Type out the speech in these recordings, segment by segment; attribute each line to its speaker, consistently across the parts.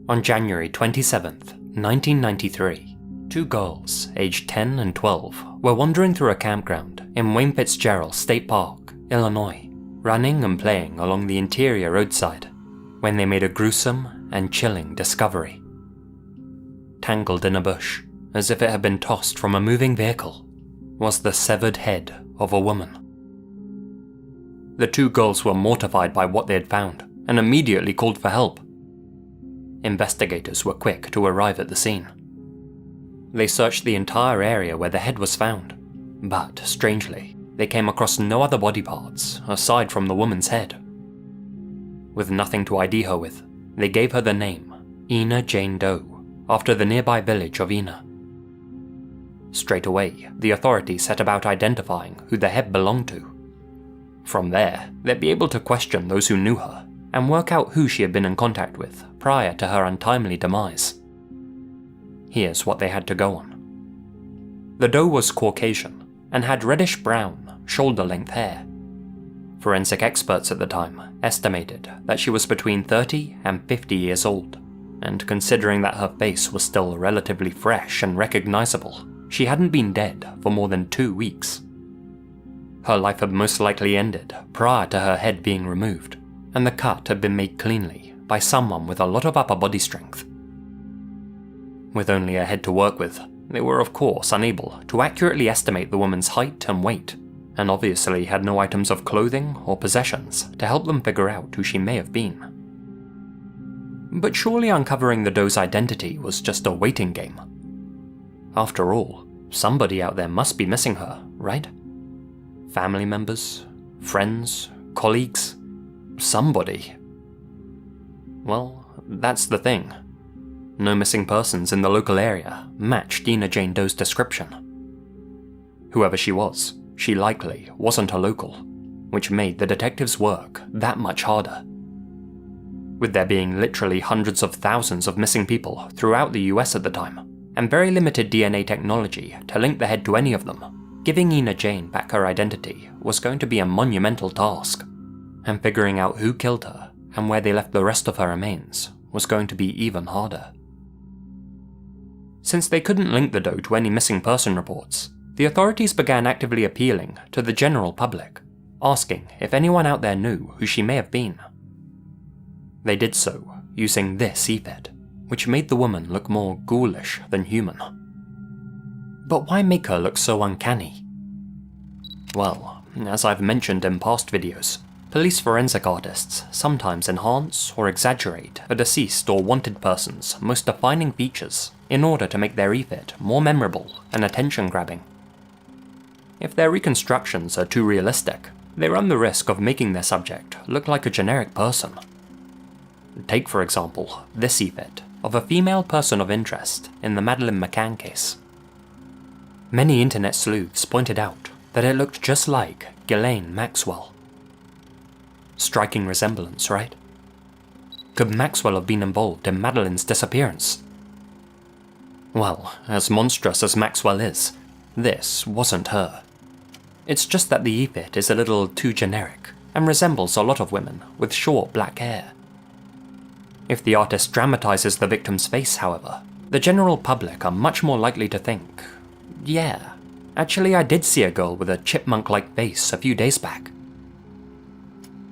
Speaker 1: On January 27th, 1993, two girls, aged 10 and 12, were wandering through a campground in Wayne Fitzgerald State Park, Illinois, running and playing along the interior roadside, when they made a gruesome and chilling discovery. Tangled in a bush, as if it had been tossed from a moving vehicle, was the severed head of a woman. The two girls were mortified by what they had found and immediately called for help. Investigators were quick to arrive at the scene. They searched the entire area where the head was found, but, strangely, they came across no other body parts aside from the woman's head. With nothing to ID her with, they gave her the name Ina Jane Doe, after the nearby village of Ina. Straight away, the authorities set about identifying who the head belonged to. From there, they'd be able to question those who knew her and work out who she had been in contact with prior to her untimely demise. Here's what they had to go on. The doe was Caucasian and had reddish-brown, shoulder-length hair. Forensic experts at the time estimated that she was between 30 and 50 years old, and considering that her face was still relatively fresh and recognizable, she hadn't been dead for more than 2 weeks. Her life had most likely ended prior to her head being removed, and the cut had been made cleanly by someone with a lot of upper body strength. With only a head to work with, they were of course unable to accurately estimate the woman's height and weight, and obviously had no items of clothing or possessions to help them figure out who she may have been. But surely uncovering the doe's identity was just a waiting game. After all, somebody out there must be missing her, right? Family members, friends, colleagues, somebody. Well, that's the thing. No missing persons in the local area matched Ina Jane Doe's description. Whoever she was, she likely wasn't a local, which made the detectives' work that much harder. With there being literally hundreds of thousands of missing people throughout the US at the time, and very limited DNA technology to link the head to any of them, giving Ina Jane back her identity was going to be a monumental task, and figuring out who killed her and where they left the rest of her remains was going to be even harder. Since they couldn't link the doe to any missing person reports, the authorities began actively appealing to the general public, asking if anyone out there knew who she may have been. They did so using this ephod, which made the woman look more ghoulish than human. But why make her look so uncanny? Well, as I've mentioned in past videos, police forensic artists sometimes enhance or exaggerate a deceased or wanted person's most defining features in order to make their ephod more memorable and attention-grabbing. If their reconstructions are too realistic, they run the risk of making their subject look like a generic person. Take, for example, this ephod of a female person of interest in the Madeleine McCann case. Many internet sleuths pointed out that it looked just like Ghislaine Maxwell. Striking resemblance, right? Could Maxwell have been involved in Madeleine's disappearance? Well, as monstrous as Maxwell is, this wasn't her. It's just that the ephod is a little too generic and resembles a lot of women with short black hair. If the artist dramatizes the victim's face, however, the general public are much more likely to think, yeah, actually I did see a girl with a chipmunk-like face a few days back.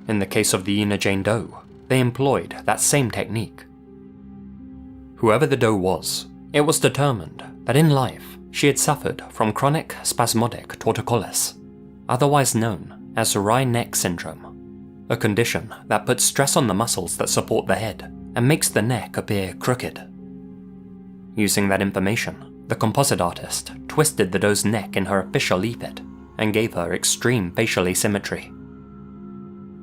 Speaker 1: In the case of the Ina Jane Doe, they employed that same technique. Whoever the doe was, it was determined that in life she had suffered from chronic spasmodic torticollis, otherwise known as wry neck syndrome, a condition that puts stress on the muscles that support the head and makes the neck appear crooked. Using that information, the composite artist twisted the doe's neck in her official ephod and gave her extreme facial asymmetry.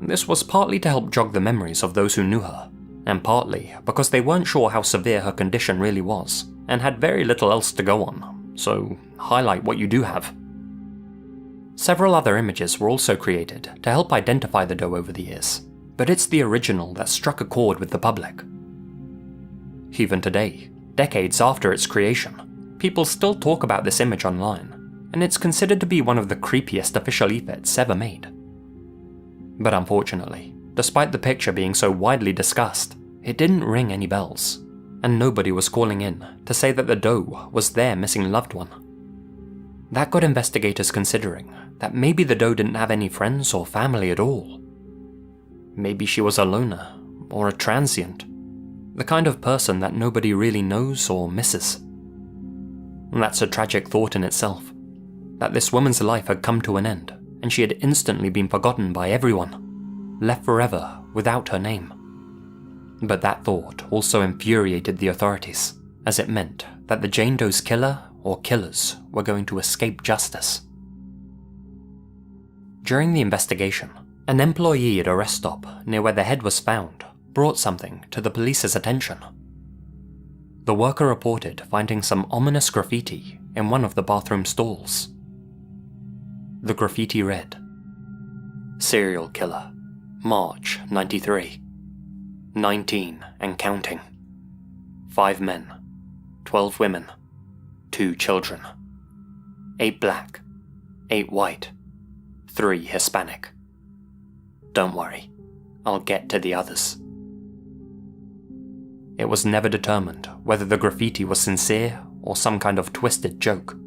Speaker 1: This was partly to help jog the memories of those who knew her, and partly because they weren't sure how severe her condition really was, and had very little else to go on, so highlight what you do have. Several other images were also created to help identify the doe over the years, but it's the original that struck a chord with the public. Even today, decades after its creation, people still talk about this image online, and it's considered to be one of the creepiest official ephods ever made. But unfortunately, despite the picture being so widely discussed, it didn't ring any bells, and nobody was calling in to say that the doe was their missing loved one. That got investigators considering that maybe the doe didn't have any friends or family at all. Maybe she was a loner, or a transient, the kind of person that nobody really knows or misses. And that's a tragic thought in itself, that this woman's life had come to an end, and she had instantly been forgotten by everyone, left forever without her name. But that thought also infuriated the authorities, as it meant that the Jane Doe's killer or killers were going to escape justice. During the investigation, an employee at a rest stop near where the head was found brought something to the police's attention. The worker reported finding some ominous graffiti in one of the bathroom stalls. The graffiti read, "Serial killer, March 93. 19 and counting. 5 men, 12 women, 2 children. 8 black, 8 white, 3 Hispanic. Don't worry, I'll get to the others." It was never determined whether the graffiti was sincere or some kind of twisted joke,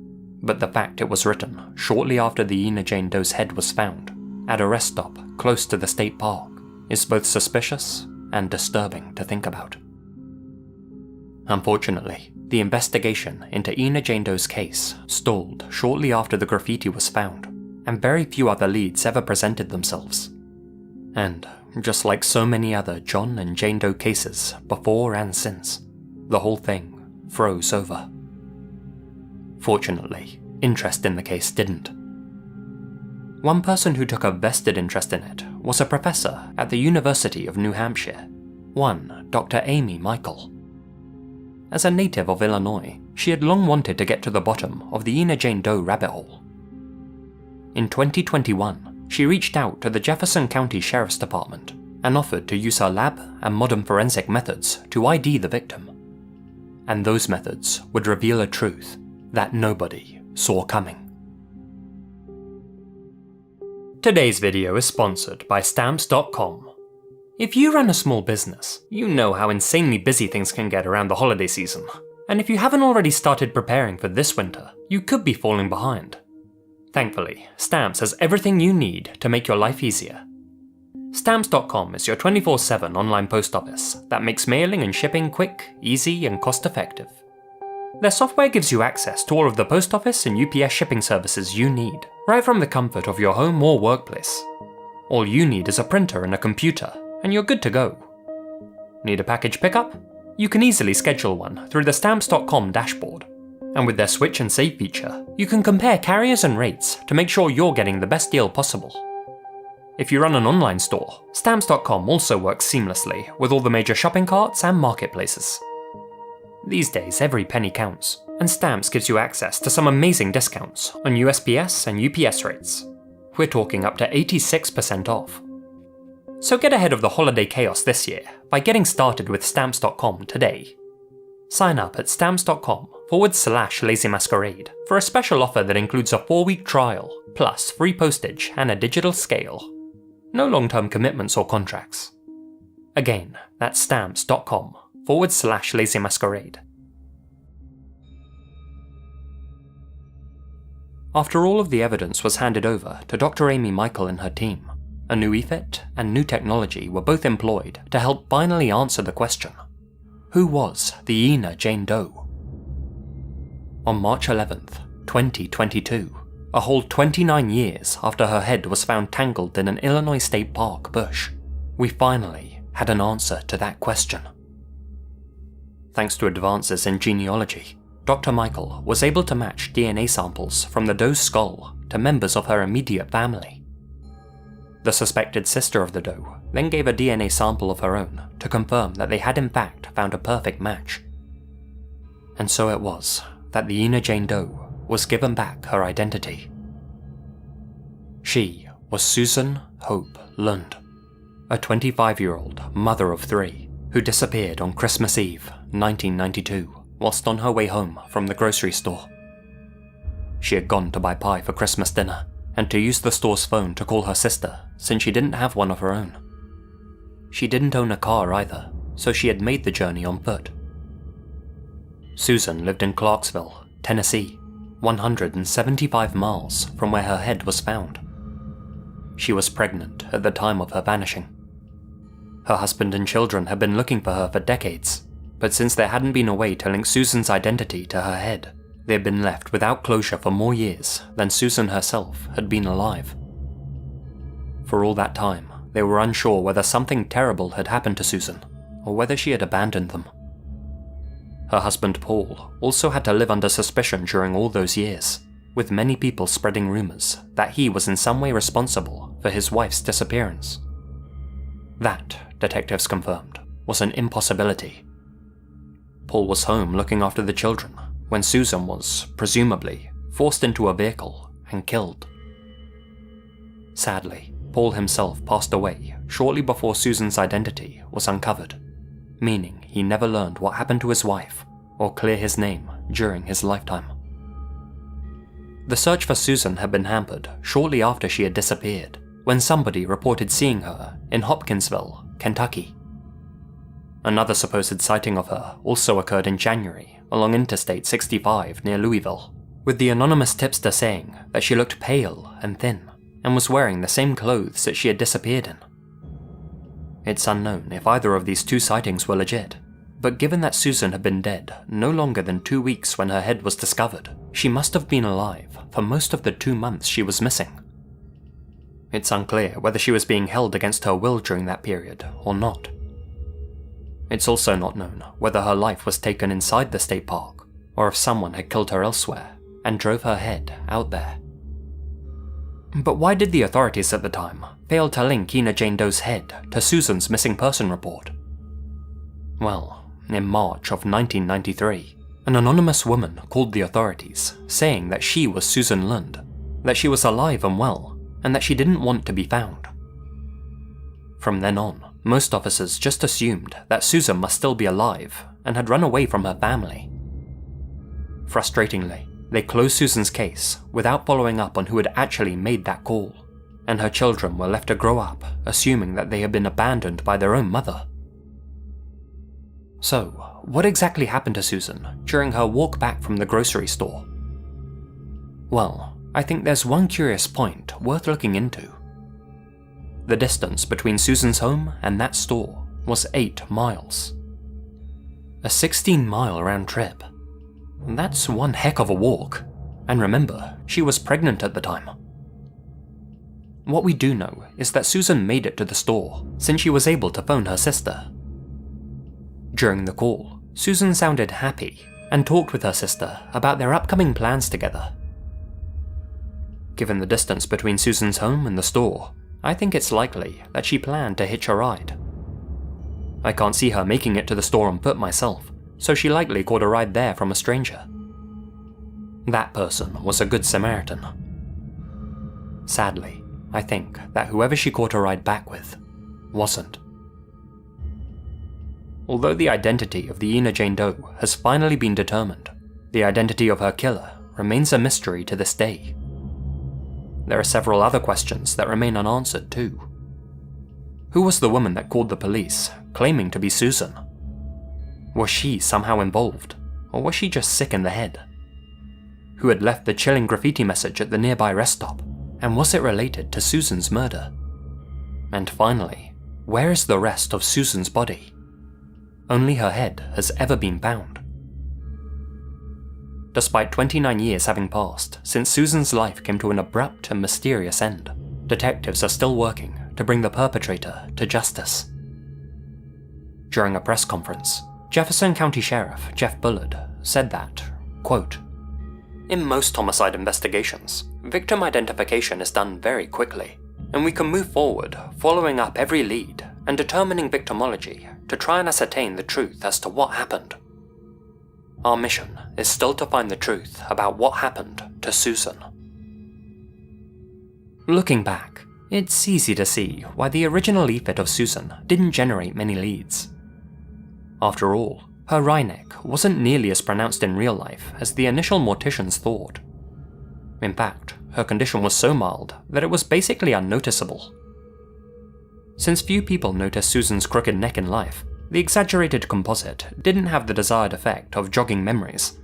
Speaker 1: but the fact it was written shortly after the Ina Jane Doe's head was found, at a rest stop close to the state park, is both suspicious and disturbing to think about. Unfortunately, the investigation into Ina Jane Doe's case stalled shortly after the graffiti was found, and very few other leads ever presented themselves. And, just like so many other John and Jane Doe cases before and since, the whole thing froze over. Fortunately, interest in the case didn't. One person who took a vested interest in it was a professor at the University of New Hampshire, one Dr. Amy Michael. As a native of Illinois, she had long wanted to get to the bottom of the Ina Jane Doe rabbit hole. In 2021, she reached out to the Jefferson County Sheriff's Department and offered to use her lab and modern forensic methods to ID the victim. And those methods would reveal a truth that nobody saw coming. Today's video is sponsored by Stamps.com. If you run a small business, you know how insanely busy things can get around the holiday season. And if you haven't already started preparing for this winter, you could be falling behind. Thankfully, Stamps has everything you need to make your life easier. Stamps.com is your 24/7 online post office that makes mailing and shipping quick, easy, and cost-effective. Their software gives you access to all of the post office and UPS shipping services you need, right from the comfort of your home or workplace. All you need is a printer and a computer, and you're good to go. Need a package pickup? You can easily schedule one through the Stamps.com dashboard. And with their Switch and Save feature, you can compare carriers and rates to make sure you're getting the best deal possible. If you run an online store, Stamps.com also works seamlessly with all the major shopping carts and marketplaces. These days, every penny counts, and Stamps gives you access to some amazing discounts on USPS and UPS rates. We're talking up to 86% off. So get ahead of the holiday chaos this year by getting started with Stamps.com today. Sign up at Stamps.com/Lazy Masquerade for a special offer that includes a 4-week trial, plus free postage and a digital scale. No long-term commitments or contracts. Again, that's Stamps.com/Lazy Masquerade. After all of the evidence was handed over to Dr. Amy Michael and her team, a new EFIT and new technology were both employed to help finally answer the question: who was the Ina Jane Doe? On March 11th, 2022, a whole 29 years after her head was found tangled in an Illinois state park bush, we finally had an answer to that question. Thanks to advances in genealogy, Dr. Michael was able to match DNA samples from the Doe's skull to members of her immediate family. The suspected sister of the Doe then gave a DNA sample of her own to confirm that they had in fact found a perfect match. And so it was that the Ina Jane Doe was given back her identity. She was Susan Hope Lund, a 25-year-old mother of 3 who disappeared on Christmas Eve, 1992, whilst on her way home from the grocery store. She had gone to buy pie for Christmas dinner and to use the store's phone to call her sister since she didn't have one of her own. She didn't own a car either, so she had made the journey on foot. Susan lived in Clarksville, Tennessee, 175 miles from where her head was found. She was pregnant at the time of her vanishing. Her husband and children had been looking for her for decades, but since there hadn't been a way to link Susan's identity to her head, they had been left without closure for more years than Susan herself had been alive. For all that time, they were unsure whether something terrible had happened to Susan, or whether she had abandoned them. Her husband Paul also had to live under suspicion during all those years, with many people spreading rumors that he was in some way responsible for his wife's disappearance. That, detectives confirmed, was an impossibility. Paul was home looking after the children when Susan was, presumably, forced into a vehicle and killed. Sadly, Paul himself passed away shortly before Susan's identity was uncovered, meaning he never learned what happened to his wife or clear his name during his lifetime. The search for Susan had been hampered shortly after she had disappeared, when somebody reported seeing her in Hopkinsville, Kentucky. Another supposed sighting of her also occurred in January along Interstate 65 near Louisville, with the anonymous tipster saying that she looked pale and thin and was wearing the same clothes that she had disappeared in. It's unknown if either of these two sightings were legit, but given that Susan had been dead no longer than 2 weeks when her head was discovered, she must have been alive for most of the 2 months she was missing. It's unclear whether she was being held against her will during that period or not. It's also not known whether her life was taken inside the state park, or if someone had killed her elsewhere and drove her head out there. But why did the authorities at the time fail to link Ina Jane Doe's head to Susan's missing person report? Well, in March of 1993, an anonymous woman called the authorities, saying that she was Susan Lund, that she was alive and well, and that she didn't want to be found. From then on, most officers just assumed that Susan must still be alive and had run away from her family. Frustratingly, they closed Susan's case without following up on who had actually made that call, and her children were left to grow up assuming that they had been abandoned by their own mother. So, what exactly happened to Susan during her walk back from the grocery store? Well, I think there's one curious point worth looking into. The distance between Susan's home and that store was 8 miles. A 16-mile round trip. That's one heck of a walk. And remember, she was pregnant at the time. What we do know is that Susan made it to the store since she was able to phone her sister. During the call, Susan sounded happy and talked with her sister about their upcoming plans together. Given the distance between Susan's home and the store, I think it's likely that she planned to hitch a ride. I can't see her making it to the store on foot myself, so she likely caught a ride there from a stranger. That person was a good Samaritan. Sadly, I think that whoever she caught a ride back with wasn't. Although the identity of the Ina Jane Doe has finally been determined, the identity of her killer remains a mystery to this day. There are several other questions that remain unanswered too. Who was the woman that called the police, claiming to be Susan? Was she somehow involved, or was she just sick in the head? Who had left the chilling graffiti message at the nearby rest stop, and was it related to Susan's murder? And finally, where is the rest of Susan's body? Only her head has ever been found. Despite 29 years having passed since Susan's life came to an abrupt and mysterious end, detectives are still working to bring the perpetrator to justice. During a press conference, Jefferson County Sheriff Jeff Bullard said that, quote, "In most homicide investigations, victim identification is done very quickly, and we can move forward following up every lead and determining victimology to try and ascertain the truth as to what happened. Our mission is still to find the truth about what happened to Susan." Looking back, it's easy to see why the original EFIT of Susan didn't generate many leads. After all, her wry-neck wasn't nearly as pronounced in real life as the initial morticians thought. In fact, her condition was so mild that it was basically unnoticeable. Since few people noticed Susan's crooked neck in life, The exaggerated composite didn't have the desired effect of jogging memories.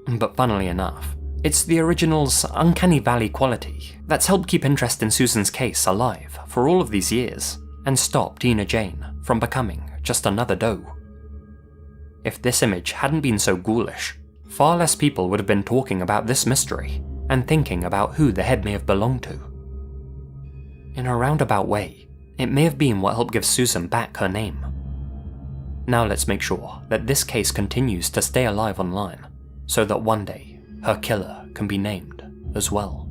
Speaker 1: But funnily enough, it's the original's uncanny valley quality that's helped keep interest in Susan's case alive for all of these years, and stop Tina Jane from becoming just another doe. If this image hadn't been so ghoulish, far less people would have been talking about this mystery and thinking about who the head may have belonged to. In a roundabout way, it may have been what helped give Susan back her name. Now let's make sure that this case continues to stay alive online, so that one day her killer can be named as well.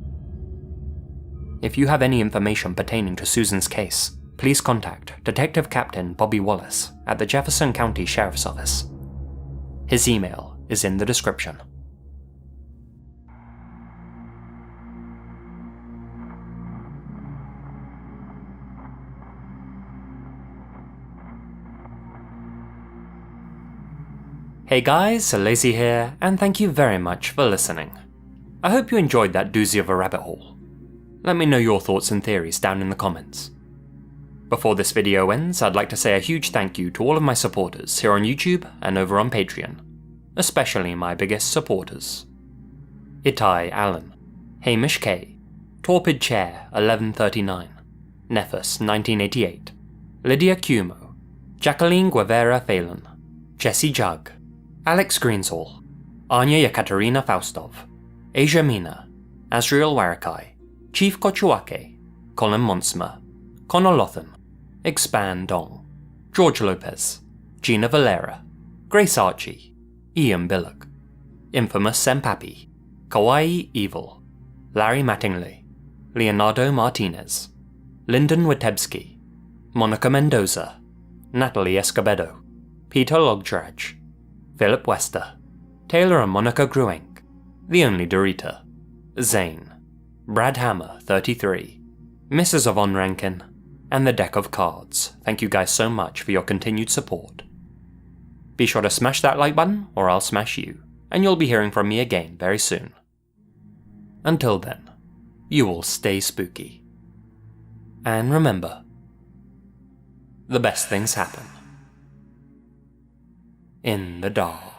Speaker 1: If you have any information pertaining to Susan's case, please contact Detective Captain Bobby Wallace at the Jefferson County Sheriff's Office. His email is in the description. Hey guys, Lazy here, and thank you very much for listening. I hope you enjoyed that doozy of a rabbit hole. Let me know your thoughts and theories down in the comments. Before this video ends, I'd like to say a huge thank you to all of my supporters here on YouTube and over on Patreon, especially my biggest supporters. Itai Allen, Hamish K, Torpid Chair 1139, Nephus 1988, Lydia Cumo, Jacqueline Guevara Phelan, Jesse Jug, Alex Greensall, Anya Yekaterina Faustov, Asia Mina, Azriel Warakai, Chief Kochuake, Colin Monsma, Connor Lotham, Expand Dong, George Lopez, Gina Valera, Grace Archie, Ian Billock, Infamous Sempapi, Kawaii Evil, Larry Mattingly, Leonardo Martinez, Lyndon Witebski, Monica Mendoza, Natalie Escobedo, Peter Logdraj, Philip Wester, Taylor and Monica Gruenk, The Only Dorita, Zane, Brad Hammer 33, Mrs. Yvonne Rankin, and the Deck of Cards. Thank you guys so much for your continued support. Be sure to smash that like button or I'll smash you, and you'll be hearing from me again very soon. Until then, you all stay spooky. And remember, the best things happen in the dark.